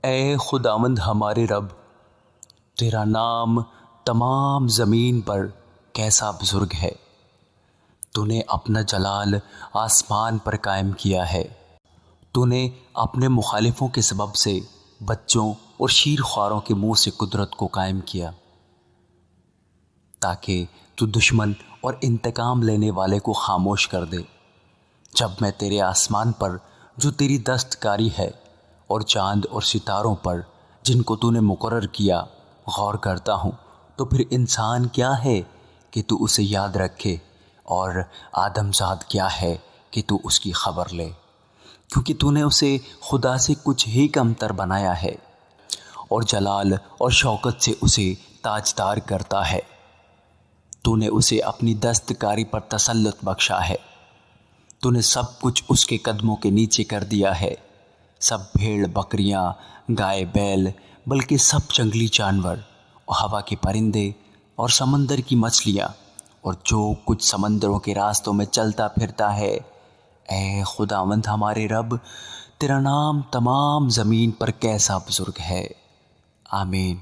اے خداوند ہمارے رب، تیرا نام تمام زمین پر کیسا بزرگ ہے۔ تو نے اپنا جلال آسمان پر قائم کیا ہے۔ تو نے اپنے مخالفوں کے سبب سے بچوں اور شیر خواروں کے منہ سے قدرت کو قائم کیا، تاکہ تو دشمن اور انتقام لینے والے کو خاموش کر دے۔ جب میں تیرے آسمان پر جو تیری دستکاری ہے اور چاند اور ستاروں پر جن کو تو نے مقرر کیا غور کرتا ہوں، تو پھر انسان کیا ہے کہ تو اسے یاد رکھے، اور آدم زاد کیا ہے کہ تو اس کی خبر لے، کیونکہ تو نے اسے خدا سے کچھ ہی کمتر بنایا ہے اور جلال اور شوکت سے اسے تاجدار کرتا ہے۔ تو نے اسے اپنی دستکاری پر تسلط بخشا ہے۔ تو نے سب کچھ اس کے قدموں کے نیچے کر دیا ہے، سب بھیڑ بکریاں، گائے بیل، بلکہ سب جنگلی جانور اور ہوا کے پرندے اور سمندر کی مچھلیاں اور جو کچھ سمندروں کے راستوں میں چلتا پھرتا ہے۔ اے خداوند ہمارے رب، تیرا نام تمام زمین پر کیسا بزرگ ہے۔ آمین۔